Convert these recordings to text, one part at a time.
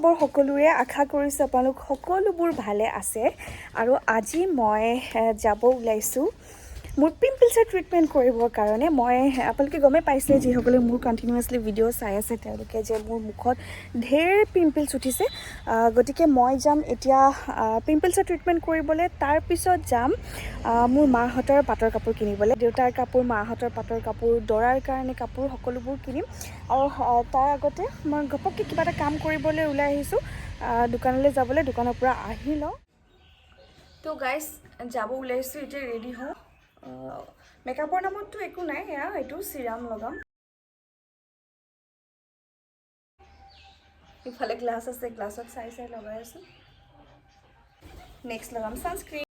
খবৰ সকলোৰে আশা কৰিছোঁ আপোনালোক সকলোবোৰ ভালে আছে আৰু আজি মই যাব ওলাইছোঁ মোৰ পিম্পলছৰ ট্ৰিটমেণ্ট কৰিবৰ কাৰণে মই আপোনালোকে গমে পাইছে যিসকলে মোৰ কণ্টিনিউৱাছলি ভিডিঅ' চাই আছে তেওঁলোকে যে মোৰ মুখত ঢেৰ পিম্পলছ উঠিছে গতিকে মই যাম এতিয়া পিম্পলছৰ ট্ৰিটমেণ্ট কৰিবলৈ তাৰপিছত যাম মোৰ মাহঁতৰ পাটৰ কাপোৰ কিনিবলৈ দেউতাৰ কাপোৰ মাহঁতৰ পাটৰ কাপোৰ দৰাৰ কাৰণে কাপোৰ সকলোবোৰ কিনিম আৰু তাৰ আগতে মই ঘপককৈ কিবা এটা কাম কৰিবলৈ ওলাই আহিছোঁ দোকানলৈ যাবলৈ দোকানৰ পৰা আহি লওঁ তো গাইজ যাব ওলাইছোঁ এতিয়া ৰেডি হওঁ মেকআপৰ নামততো একো নাই এয়া এইটো চিৰাম লগাম ইফালে গ্লাছ আছে গ্লাছত চাই চাই লগাই আছোঁ নেক্সট লগাম ছানস্ক্ৰীন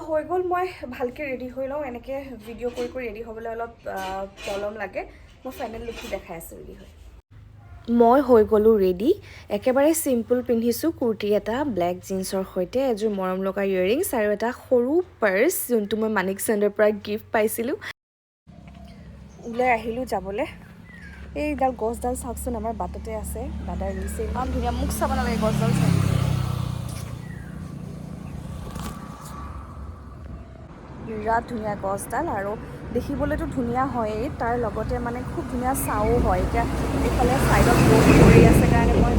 হৈ গ'ল মই ভালকৈ ৰেডি হৈ লওঁ এনেকৈ ভিডিঅ' কৰি ৰেডি হ'বলৈ অলপ প্ৰব্লেম লাগে মই ফাইনেল লুকটো দেখাই আছোঁ ৰেডি হৈ মই হৈ গ'লোঁ ৰেডি একেবাৰে চিম্পল পিন্ধিছোঁ কুৰ্তি এটা ব্লেক জিন্সৰ সৈতে এযোৰ মৰম লগা ইয়েৰিংছ আৰু এটা সৰু পাৰ্চ যোনটো মই মানিক চেণ্ডৰ পৰা গিফ্ট পাইছিলোঁ ওলাই আহিলোঁ যাবলৈ এইডাল গছডাল চাওকচোন আমাৰ বাটতে আছে দাদাই ৰুইছে ইমান ধুনীয়া মোক চাব নালাগে গছডাল চাই বিৰাট ধুনীয়া গছডাল আৰু দেখিবলৈতো ধুনীয়া হয়েই তাৰ লগতে মানে খুব ধুনীয়া ছাঁও হয় এতিয়া এইফালে ছাইডত ৰ'দ পৰি আছে কাৰণে মই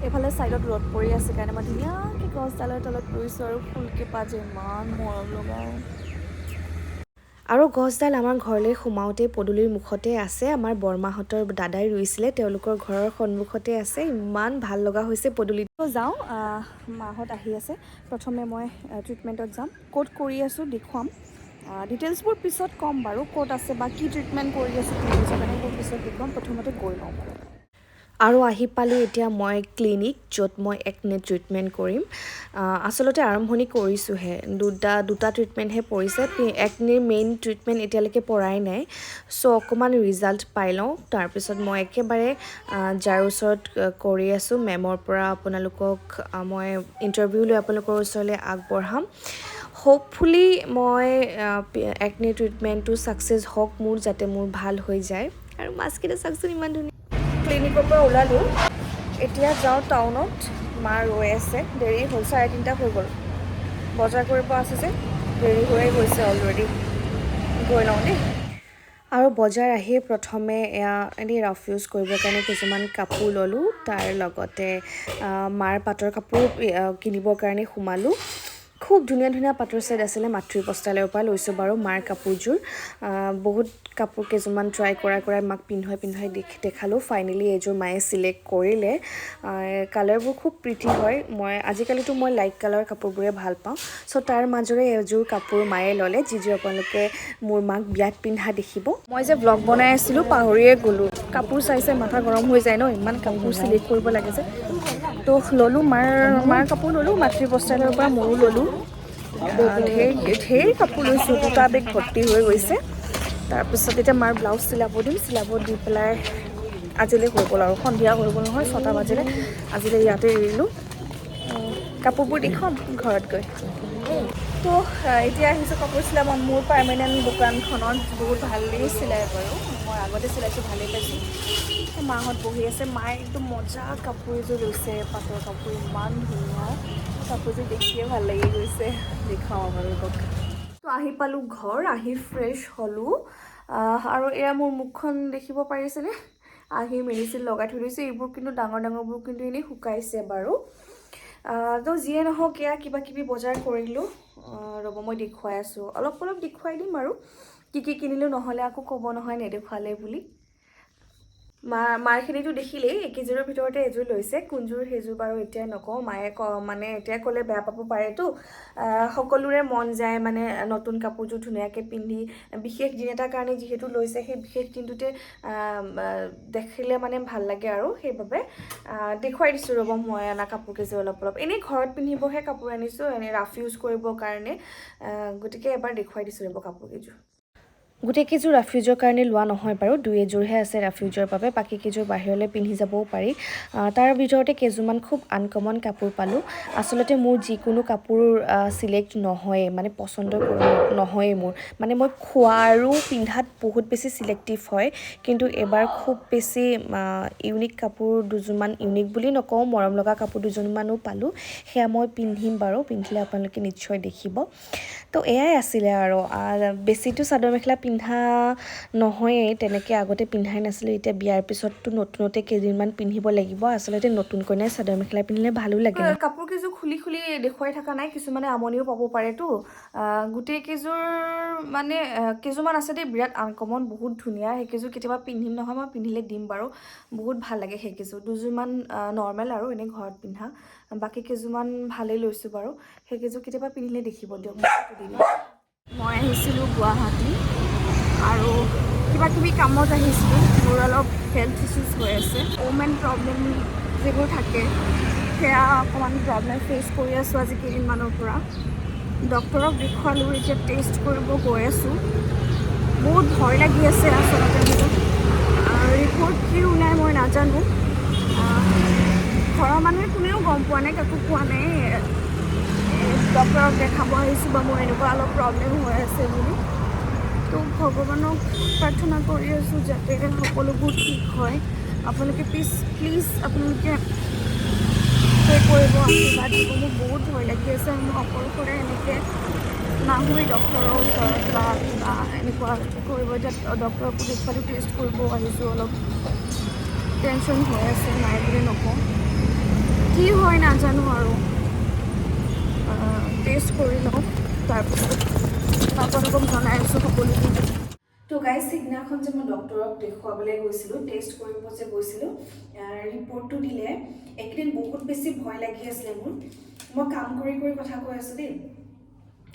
এইফালে ছাইডত ৰ'দ পৰি আছে কাৰণে মই ধুনীয়াকৈ গছডালৰ তলত ৰুইছোঁ আৰু ফুলকেইপাহ যে ইমান মৰম লগাওঁ আৰু গছডাল আমাৰ ঘৰলৈ সোমাওঁতেই পদূলিৰ মুখতে আছে আমাৰ বৰমাহঁতৰ দাদাই ৰুইছিলে তেওঁলোকৰ ঘৰৰ সন্মুখতে আছে ইমান ভাল লগা হৈছে পদূলিত যাওঁ মাহঁত আহি আছে প্ৰথমে মই ট্ৰিটমেণ্টত যাম ক'ত কৰি আছোঁ দেখুৱাম ডিটেইলছবোৰ পিছত ক'ম বাৰু ক'ত আছে বা কি ট্ৰিটমেণ্ট কৰি আছোঁ পিছত দেখুৱাম প্ৰথমতে গৈ লওঁ আৰু আহি পালোঁ এতিয়া মই ক্লিনিক য'ত মই একনে ট্ৰিটমেণ্ট কৰিম আচলতে আৰম্ভণি কৰিছোঁহে দুটা ট্ৰিটমেণ্টহে পৰিছে একনেৰ মেইন ট্ৰিটমেণ্ট এতিয়ালৈকে পৰাই নাই চ' অকণমান ৰিজাল্ট পাই লওঁ তাৰপিছত মই একেবাৰে যাৰ ওচৰত কৰি আছোঁ মেমৰ পৰা আপোনালোকক মই ইণ্টাৰভিউ লৈ আপোনালোকৰ ওচৰলৈ আগবঢ়াম হোপফুলি মই একনে ট্ৰিটমেণ্টটো ছাকচেছ হওক মোৰ যাতে মোৰ ভাল হৈ যায় আৰু মাছকেইটা চাওকচোন ইমান ধুনীয়া ক্লিনিকৰ পৰা ওলালোঁ এতিয়া যাওঁ টাউনত মা ৰৈ আছে দেৰি হ'ল 3:30 হৈ গ'ল বজাৰ কৰিব আছে যে দেৰি হৈয়ে গৈছে অলৰেডি গৈ লওঁ দেই আৰু বজাৰ আহি প্ৰথমে এয়া এনেই ৰাফ ইউজ কৰিবৰ কাৰণে কিছুমান কাপোৰ ল'লোঁ তাৰ লগতে মাৰ পাটৰ কাপোৰ কিনিবৰ কাৰণে সোমালোঁ খুব ধুনীয়া ধুনীয়া পাটৰ ছেট আছিলে মাতৃ বস্ত্ৰালয়ৰ পৰা লৈছোঁ বাৰু মাৰ কাপোৰযোৰ বহুত কাপোৰ কেইযোৰমান ট্ৰাই কৰাই মাক পিন্ধুৱাই দেখালোঁ ফাইনেলি এইযোৰ মায়ে চিলেক্ট কৰিলে কালাৰবোৰ খুব প্ৰিটি হয় আজিকালিতো মই লাইট কালাৰ কাপোৰবোৰে ভাল পাওঁ চ' তাৰ মাজৰে এযোৰ কাপোৰ মায়ে ল'লে যিযোৰ আপোনালোকে মোৰ মাক বিয়াত পিন্ধা দেখিব মই যে ব্লগ বনাই আছিলোঁ পাহৰিয়ে গ'লোঁ কাপোৰ চাই মাথা গৰম হৈ যায় ন ইমান কাপোৰ চিলেক্ট কৰিব লাগে যে তো ল'লোঁ মাৰ কাপোৰ ল'লোঁ মাতৃ বস্ত্ৰালয়ৰ পৰা ময়ো ল'লোঁ ঢেৰ কাপোৰ লৈছোঁ দুটা বেগ ভৰ্তি হৈ গৈছে তাৰপিছত এতিয়া মাৰ ব্লাউজ চিলাব দি পেলাই আজিলৈ হৈ গ'ল আৰু সন্ধিয়া হৈ গ'ল নহয় 6টা বাজিলে আজিলৈ ইয়াতে এৰিলোঁ কাপোৰবোৰ দেখুৱাম ঘৰত গৈ তো এতিয়া আহিছোঁ কাপোৰ চিলাব মোৰ পাৰ্মানেণ্ট দোকানখনত বহুত ভালেই চিলাই বাৰু মই আগতে চিলাইছোঁ ভালেই পাইছোঁ মাহঁত বহি আছে মায়ে একদম মজা কাপোৰ এযোৰ লৈছে পাটৰ কাপোৰ ইমান ধুনীয়া কাপোৰযোৰ দেখিয়ে ভাল লাগি গৈছে দেখাওঁ আপোনালোকক তো আহি পালোঁ ঘৰ আহি ফ্ৰেছ হ'লোঁ আৰু এয়া মোৰ মুখখন দেখিব পাৰিছেনে আহি মেডিচিন লগাই থৈ দিছোঁ এইবোৰ কিন্তু ডাঙৰবোৰ কিন্তু এনেই শুকাইছে বাৰু তো যিয়ে নহওক এয়া কিবা কিবি বজাৰ কৰিলোঁ ৰ'ব মই দেখুৱাই আছোঁ অলপ দেখুৱাই দিম আৰু কি কিনিলোঁ নহ'লে আকৌ ক'ব নহয় নেদেখুৱালে বুলি মাৰখিনিতো দেখিলেই একেযোৰৰ ভিতৰতে এযোৰ লৈছে কোনযোৰ সেইযোৰ বাৰু এতিয়া নকওঁ মায়ে মানে এতিয়া ক'লে বেয়া পাব পাৰেতো সকলোৰে মন যায় মানে নতুন কাপোৰযোৰ ধুনীয়াকৈ পিন্ধি বিশেষ দিন এটাৰ কাৰণে যিহেতু লৈছে সেই বিশেষ দিনটোতে দেখিলে মানে ভাল লাগে আৰু সেইবাবে দেখুৱাই দিছোঁ ৰ'ব মই অনা কাপোৰ কেইযোৰ অলপ এনেই ঘৰত পিন্ধিবহে কাপোৰ আনিছোঁ এনেই ৰাফ ইউজ কৰিবৰ কাৰণে গতিকে এবাৰ দেখুৱাই দিছোঁ ৰ'ব কাপোৰ কেইযোৰ গোটেই কেইযোৰ ৰাফিউজৰ কাৰণে লোৱা নহয় বাৰু, 2-এযোৰহে আছে ৰাফিউজৰ বাবে, বাকী কেইযোৰ বাহিৰলৈ পিন্ধি যাবও পাৰি। তাৰ ভিতৰতে কেইযোৰমান খুব আনকমন কাপোৰ পালোঁ। আচলতে মোৰ যিকোনো কাপোৰ চিলেক্ট নহয়েই, মানে পচন্দ নহয়েই মোৰ, মানে মই খোৱা আৰু পিন্ধাত বহুত বেছি চিলেক্টিভ হয়। কিন্তু এবাৰ খুব বেছি ইউনিক কাপোৰ দুযোৰমান, ইউনিক বুলি নকওঁ, মৰম লগা কাপোৰ দুযোৰমানো পালোঁ। সেয়া মই পিন্ধিম বাৰু, পিন্ধিলে আপোনালোকে নিশ্চয় দেখিব। তো এয়াই আছিলে আৰু বেছিতো চাদৰ মেখেলা পিন্ধা নহয়েই, তেনেকৈ আগতে পিন্ধাই নাছিলোঁ। এতিয়া বিয়াৰ পিছততো নতুনতে কেইদিনমান পিন্ধিব লাগিব। আচলতে নতুন কইনাই চাদৰ মেখেলা পিন্ধিলে ভালো লাগে। কাপোৰ কেইযোৰ খুলি খুলি দেখুৱাই থকা নাই, কিছুমানে আমনিও পাব পাৰেতো। গোটেই কেইযোৰ মানে কেইযোৰমান আছে দেই বিৰাট আনকমন, বহুত ধুনীয়া। সেইকেইযোৰ কেতিয়াবা পিন্ধিম নহয়, মই পিন্ধিলে দিম বাৰু, বহুত ভাল লাগে সেইকেইযোৰ। দুযোৰমান নৰ্মেল আৰু এনেই ঘৰত পিন্ধা, বাকী কেইযোৰমান ভালেই লৈছোঁ বাৰু। সেইকেইযোৰ কেতিয়াবা পিন্ধিলে দেখিব দিয়ক, মই আহিছিলোঁ গুৱাহাটী আৰু কিবা কিবি কামত আহিছিলোঁ। মোৰ অলপ হেল্থ ইছ্যুজ হৈ আছে, ওমেন প্ৰব্লেম যিবোৰ থাকে সেয়া অকণমান প্ৰব্লেম ফেচ কৰি আছোঁ আজি কেইদিনমানৰ পৰা। ডক্টৰক দেখুৱালোঁ, এতিয়া টেষ্ট কৰিব গৈ আছোঁ। বহুত ভয় লাগি আছে আচলতে মোৰ। ৰিপৰ্ট কি ওলাই মই নাজানো, ঘৰৰ মানুহে কোনেও গম পোৱা নাই, কাকো কোৱা নাই ডক্টৰক দেখাব আহিছোঁ বা মোৰ এনেকুৱা অলপ প্ৰব্লেম হৈ আছে বুলি। তো ভগৱানক প্ৰাৰ্থনা কৰি আছোঁ যাতে সকলোবোৰ ঠিক হয়। আপোনালোকে প্লিজ আপোনালোকে প্ৰে কৰিব, আশীৰ্বাদ দিব। মোৰ বহুত ভয় লাগি আছে, মই অকলশৰে এনেকৈ নাহোঁৱেই ডক্টৰৰ ওচৰত বা কিবা এনেকুৱা কৰিব। এতিয়া ডক্টৰকো দেখুৱালোঁ, টেষ্ট কৰিব আহিছোঁ, অলপ টেনশ্যন হৈ আছে, নাই বুলি নকওঁ। কি হয় নাজানো আৰু, টেষ্ট কৰি লওঁ, তাৰপিছত আপোনালোকক জনাই আছোঁ সকলোবোৰ। তো গাইজ, সিদিনাখন যে মই ডক্টৰক দেখুৱাবলৈ গৈছিলোঁ, টেষ্ট কৰিব যে গৈছিলোঁ, ৰিপৰ্টটো দিলে। এইকেইদিন বহুত বেছি ভয় লাগি আছিলে মোৰ। মই কাম কৰি কৰি কথা কৈ আছোঁ দেই।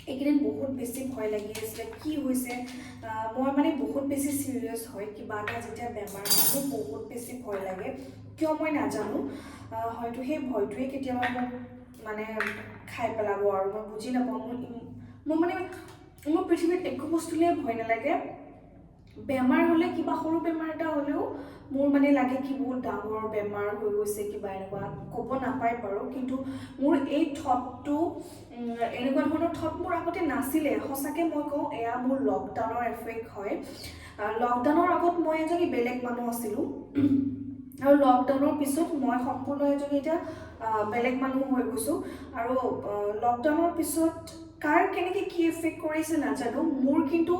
এইকেইদিন বহুত বেছি ভয় লাগি আছিলে, কি হৈছে। মই মানে বহুত বেছি চিৰিয়াছ হয়, কিবা এটা যেতিয়া বেমাৰ হয় মোৰ বহুত বেছি ভয় লাগে, কিয় মই নাজানো। হয়তো সেই ভয়টোৱে কেতিয়াবা মোক মানে খাই পেলাব আৰু মই বুজি নাপাওঁ। মোৰ পৃথিৱীত একো বস্তুলৈ ভয় নালাগে। বেমাৰ হ'লে, কিবা সৰু বেমাৰ এটা হ'লেও মোৰ মানে লাগে কি বহুত ডাঙৰ বেমাৰ হৈ গৈছে, কিবা এনেকুৱা ক'ব নাপায় বাৰু। কিন্তু মোৰ এই থটটো, এনেকুৱা ধৰণৰ থট মোৰ আগতে নাছিলে। সঁচাকৈ মই কওঁ, এয়া মোৰ লকডাউনৰ এফেক্ট হয়। লকডাউনৰ আগত মই এজনী বেলেগ মানুহ আছিলোঁ, আৰু লকডাউনৰ পিছত মই সম্পূৰ্ণ এজনী এতিয়া বেলেগ মানুহ হৈ গৈছোঁ। আৰু লকডাউনৰ পিছত কাৰ কেনেকৈ কি এফেক্ট কৰিছে নাজানো, মোৰ কিন্তু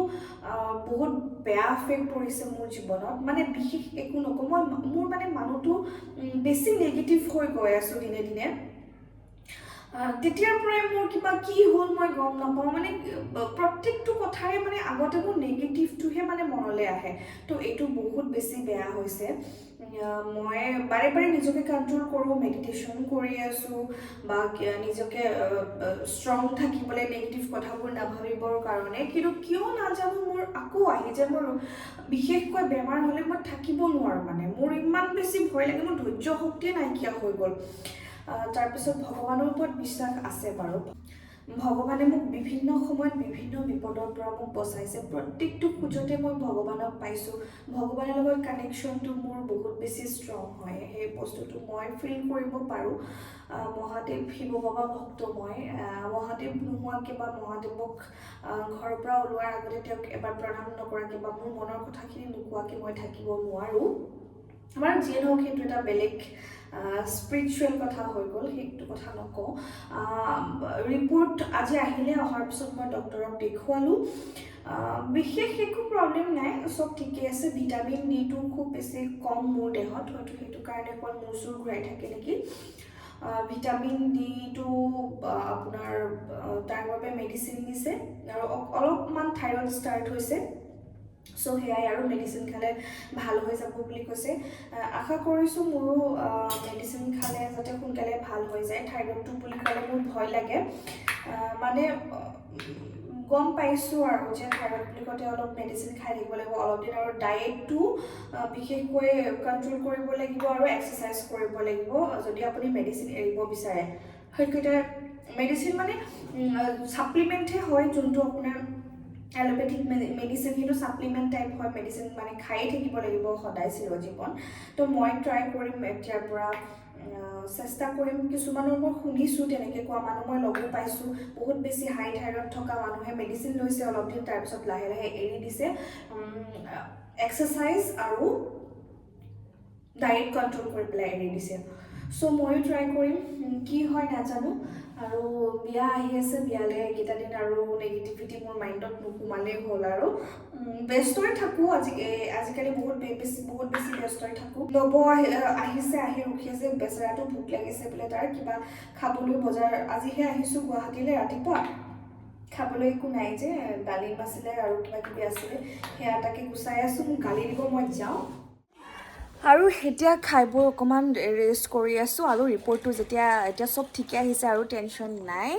বহুত বেয়া এফেক্ট পৰিছে মোৰ জীৱনত। মানে বিশেষ একো নকওঁ, মোৰ মানে মানুহটো বেছি নিগেটিভ হৈ গৈ আছোঁ দিনে দিনে। তেতিয়াৰ পৰাই মোৰ কিবা কি হ'ল মই গম নাপাওঁ, মানে প্ৰত্যেকটো কথাৰে মানে আগতে মোৰ নিগেটিভটোহে মানে মনলৈ আহে। তো এইটো বহুত বেছি বেয়া হৈছে। মই বাৰে বাৰে নিজকে কণ্ট্ৰল কৰোঁ, মেডিটেশ্যন কৰি আছোঁ বা নিজকে ষ্ট্ৰং থাকিবলৈ, নেগেটিভ কথাবোৰ নাভাবিবৰ কাৰণে। কিন্তু কিয় নাজানো মোৰ আকৌ আহি যে, মোৰ বিশেষকৈ বেমাৰ হ'লে মই থাকিব নোৱাৰোঁ। মানে মোৰ ইমান বেছি ভয় লাগে, মোৰ ধৈৰ্য শক্তিয়ে নাইকিয়া হৈ গ'ল। তাৰপিছত ভগৱানৰ ওপৰত বিশ্বাস আছে বাৰু। ভগৱানে মোক বিভিন্ন সময়ত বিভিন্ন বিপদৰ পৰা মোক বচাইছে। প্ৰত্যেকটো খোজতে মই ভগৱানক পাইছোঁ। ভগৱানৰ লগত কানেকশ্যনটো মোৰ বহুত বেছি ষ্ট্ৰং হয়, সেই বস্তুটো মই ফিল কৰিব পাৰোঁ। মহাদেৱ শিৱ বাবা ভক্ত মই। মহাদেৱ নোহোৱাকৈ বা মহাদেৱক ঘৰৰ পৰা ওলোৱাৰ আগতে তেওঁক এবাৰ প্ৰণাম নকৰাকৈ বা মোৰ মনৰ কথাখিনি নোকোৱাকৈ মই থাকিব নোৱাৰোঁ। আমাৰ যিয়ে নহওক, সেইটো এটা বেলেগ স্পিৰিচুৱেল কথা হৈ গ'ল, সেইটো কথা নকওঁ। ৰিপৰ্ট আজি আহিলে, অহাৰ পিছত মই ডক্টৰক দেখুৱালোঁ। বিশেষ একো প্ৰব্লেম নাই, চব ঠিকে আছে। ভিটামিন ডিটো খুব বেছি কম মোৰ দেহত, হয়তো সেইটো কাৰণে অকণ মূৰ চুৰ ঘূৰাই থাকে নেকি। ভিটামিন ডিটো আপোনাৰ তাৰ বাবে মেডিচিন দিছে, আৰু অলপমান থাইৰইড ষ্টাৰ্ট হৈছে। চ' সেয়াই, আৰু মেডিচিন খালে ভাল হৈ যাব বুলি কৈছে। আশা কৰিছোঁ মোৰো মেডিচিন খালে যাতে সোনকালে ভাল হৈ যায়। থাইৰইডটো বুলি ক'লে মোৰ ভয় লাগে, মানে গম পাইছোঁ আৰু যে থাইৰইড বুলি কওঁতে অলপ মেডিচিন খাই থাকিব লাগিব অলপ দিন, আৰু ডায়েটটো বিশেষকৈ কণ্ট্ৰল কৰিব লাগিব, আৰু এক্সাৰচাইজ কৰিব লাগিব যদি আপুনি মেডিচিন এৰিব বিচাৰে। সেইকেইটা মেডিচিন মানে ছাপ্লিমেণ্টহে হয়, যোনটো আপোনাৰ এলোপেথিক মেডিচিন সেইটো ছাপ্লিমেণ্ট টাইপ হয় মেডিচিন মানে খায়ে থাকিব লাগিব সদায় চিৰজীৱন তো মই ট্ৰাই কৰিম এতিয়াৰ পৰা চেষ্টা কৰিম কিছুমানৰ মই শুনিছোঁ তেনেকৈ কোৱা মানুহ মই লগো পাইছোঁ বহুত বেছি হাই থাইৰয়ড থকা মানুহে মেডিচিন লৈছে অলপ দিন তাৰপিছত লাহে লাহে এৰি দিছে এক্সাৰচাইজ আৰু ডায়েট কণ্ট্ৰল কৰি পেলাই এৰি দিছে চ' ময়ো ট্ৰাই কৰিম কি হয় নাজানো আৰু বিয়া আহি আছে বিয়ালৈ এইকেইটা দিন আৰু নেগেটিভিটি মোৰ মাইণ্ডত নোসোমালেই হ'ল আৰু ব্যস্তই থাকোঁ আজিকালি বহুত বেছি ব্যস্তই থাকোঁ ল'ব আহিছে আহি ৰখি আছে বেচেৰাটো ভোক লাগিছে বোলে তাৰ কিবা খাবলৈ বজাৰ আজিহে আহিছোঁ গুৱাহাটীলৈ ৰাতিপুৱা খাবলৈ একো নাই যে ডালিম আছিলে আৰু কিবা কিবি আছিলে সেয়া তাকে গুচাই আছোঁ মোক গালি দিব মই যাওঁ আৰু এতিয়া খাই বৈ অকণমান ৰেষ্ট কৰি আছোঁ আৰু ৰিপৰ্টটো এতিয়া চব ঠিকে আহিছে আৰু টেনশ্যন নাই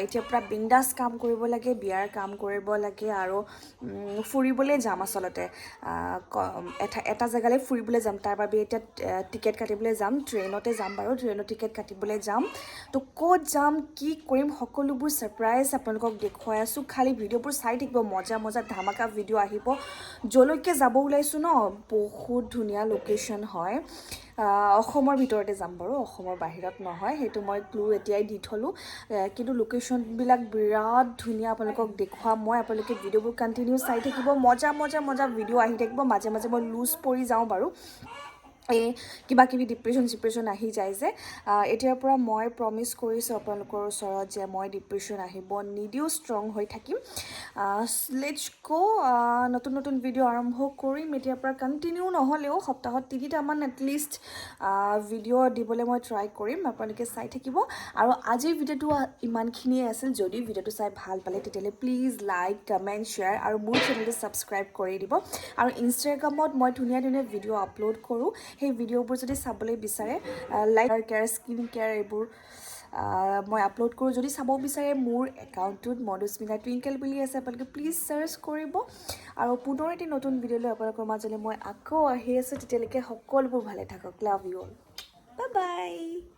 এতিয়া পূৰা বিন্দাছ কাম কৰিব লাগে বিয়াৰ কাম কৰিব লাগে আৰু ফুৰিবলৈ যাম আচলতে এটা জেগালৈ ফুৰিবলৈ যাম তাৰ বাবে এতিয়া টিকেট কাটিবলৈ যাম ট্ৰেইনতে যাম বাৰু ট্ৰেইনৰ টিকেট কাটিবলৈ যাম তো ক'ত যাম কি কৰিম সকলোবোৰ ছাৰপ্ৰাইজ আপোনালোকক দেখুৱাই আছোঁ খালি ভিডিঅ'বোৰ চাই থাকিব মজা মজা ধামাকা ভিডিঅ' আহিব য'লৈকে যাব ওলাইছোঁ ন বহুত ধুনীয়া লোকেশ্যন হয় অসমৰ ভিতৰতে যাম বাৰু অসমৰ বাহিৰত নহয় সেইটো মই ক্লু এতিয়াই দি থ'লোঁ কিন্তু লোকেশ্যনবিলাক বিৰাট ধুনীয়া আপোনালোকক দেখুৱাম মই আপোনালোকে ভিডিঅ'বোৰ কণ্টিনিউ চাই থাকিব মজা মজা মজা ভিডিঅ' আহি থাকিব মাজে মাজে মই লুজ পৰি যাওঁ বাৰু এই কিবা কিবি ডিপ্ৰেশ্যন আহি যায় যে এতিয়াৰ পৰা মই প্ৰমিছ কৰিছোঁ আপোনালোকৰ ওচৰত যে মই ডিপ্ৰেশ্যন আহিব নিদিওঁ ষ্ট্ৰং হৈ থাকিম লেটছ গ' নতুন নতুন ভিডিঅ' আৰম্ভ কৰিম এতিয়াৰ পৰা কণ্টিনিউ নহ'লেও সপ্তাহত 3টামান এটলিষ্ট ভিডিঅ' দিবলৈ মই ট্ৰাই কৰিম আপোনালোকে চাই থাকিব আৰু আজিৰ ভিডিঅ'টো ইমানখিনিয়ে আছিল যদি ভিডিঅ'টো চাই ভাল পালে তেতিয়াহ'লে প্লিজ লাইক কমেণ্ট শ্বেয়াৰ আৰু মোৰ চেনেলটো ছাবস্ক্ৰাইব কৰি দিব আৰু ইনষ্টাগ্ৰামত মই ধুনীয়া ধুনীয়া ভিডিঅ' আপলোড কৰোঁ সেই ভিডিঅ'বোৰ যদি চাবলৈ বিচাৰে লাইক কেয়াৰ স্কিন কেয়াৰ এইবোৰ মই আপলোড কৰোঁ যদি চাব বিচাৰে মোৰ একাউণ্টটোত মধুস্মিতা টুইংকেল বুলি আছে আপোনালোকে প্লিজ চাৰ্চ কৰিব আৰু পুনৰ এটি নতুন ভিডিঅ'লৈ আপোনালোকৰ মাজলৈ মই আকৌ আহি আছোঁ তেতিয়ালৈকে সকলোবোৰ ভালে থাকক love you all bye bye